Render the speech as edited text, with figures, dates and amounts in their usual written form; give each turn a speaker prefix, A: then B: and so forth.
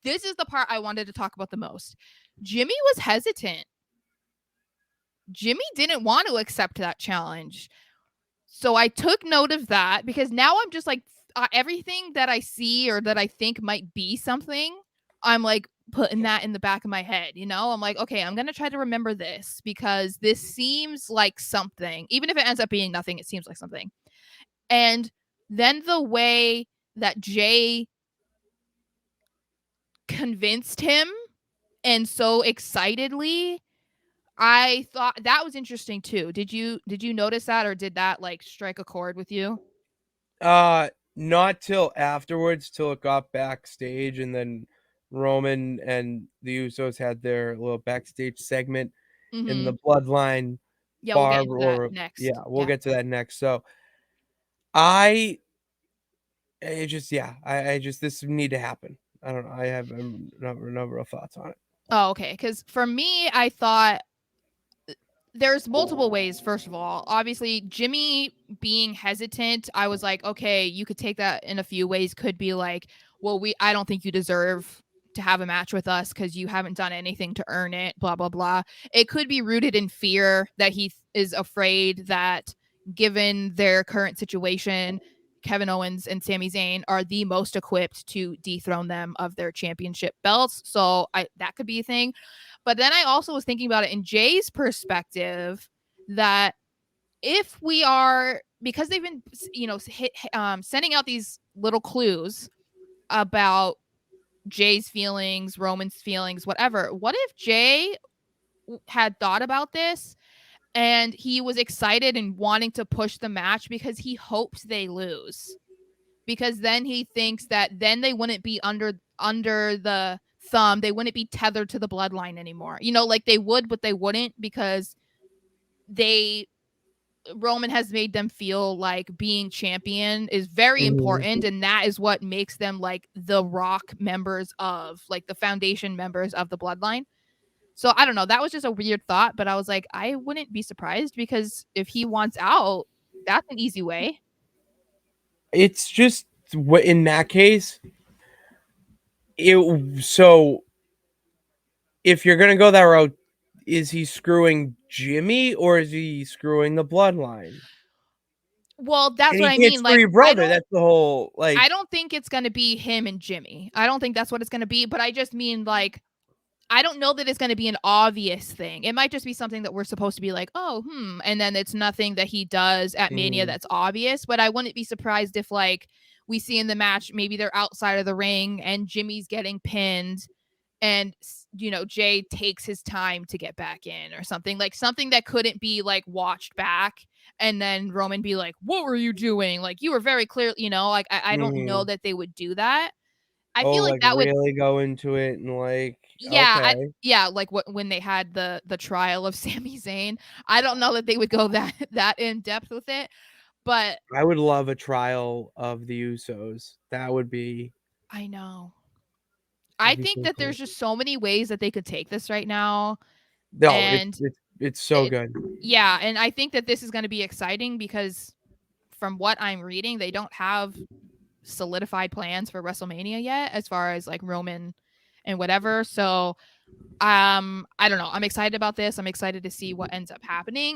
A: this is the part I wanted to talk about the most. Jimmy was hesitant. Jimmy didn't want to accept that challenge. So I took note of that because now I'm just like, everything that I see or that I think might be something, I'm like putting that in the back of my head, you know? I'm like, okay, I'm going to try to remember this because this seems like something. Even if it ends up being nothing, it seems like something. And then the way that Jey convinced him and so excitedly, I thought that was interesting too. Did you notice that, or did that like strike a chord with you?
B: Not till afterwards, till it got backstage, and then Roman and the Usos had their little backstage segment in the
A: Mhm.
B: Bloodline
A: Yeah, we'll get
B: bar,
A: into that
B: or
A: next.
B: yeah, we'll
A: Yeah.
B: get to that next. So I, it just yeah, I just this need to happen. I don't know. I have no real thoughts on it.
A: Oh, okay. Because for me, I thought there's multiple ways. First of all, obviously, Jimmy being hesitant, I was like, okay, you could take that in a few ways. Could be like, well, I don't think you deserve to have a match with us because you haven't done anything to earn it. Blah blah blah. It could be rooted in fear that he is afraid that, given their current situation, Kevin Owens and Sami Zayn are the most equipped to dethrone them of their championship belts. So that could be a thing. But then I also was thinking about it in Jay's perspective, that if we are, because they've been, sending out these little clues about Jay's feelings, Roman's feelings, whatever. What if Jay had thought about this and he was excited and wanting to push the match because he hopes they lose? Because then he thinks that then they wouldn't be under the thumb, they wouldn't be tethered to the bloodline anymore. Like they would, but they wouldn't, because they Roman has made them feel like being champion is very important,
B: Mhm.
A: and that is what makes them like the Rock members of, like, the foundation members of the bloodline. So I don't know, that was just a weird thought, but I was like, I wouldn't be surprised, because if he wants out, that's an easy way.
B: It's just in that case, so if you're gonna go that route, is he screwing Jimmy or is he screwing the Bloodline?
A: Well, that's
B: And
A: what
B: he
A: I
B: can't
A: mean.
B: screw
A: Like,
B: your brother. That's the whole
A: I
B: like.
A: don't think it's gonna be him and Jimmy. I don't think that's what it's gonna be, but I just mean, like, I don't know that it's gonna be an obvious thing. It might just be something that we're supposed to be like, "Oh, and then it's nothing that he does at Mania
B: Mm,
A: that's obvious, but I wouldn't be surprised if, like, we see in the match, maybe they're outside of the ring and Jimmy's getting pinned, and Jay takes his time to get back in, or something, like something that couldn't be like watched back, and then Roman be like, what were you doing, like, you were very clear, like, I don't know
B: mhm.
A: that they would do that. I
B: Oh,
A: feel like
B: like
A: that would,
B: really go into it and like
A: yeah,
B: okay.
A: yeah, like when they had the trial of Sami Zayn. I don't know that they would go that in depth with it, but
B: I would love a trial of the Usos.
A: I know, I
B: That'd be
A: think
B: so
A: that
B: cool.
A: there's just so many ways that they could take this right now.
B: No,
A: And
B: it's so
A: it
B: good.
A: yeah, and I think that this is going to be exciting because, from what I'm reading, they don't have solidified plans for WrestleMania yet, as far as like Roman and whatever. So I don't know, I'm excited about this. I'm excited to see what ends up happening.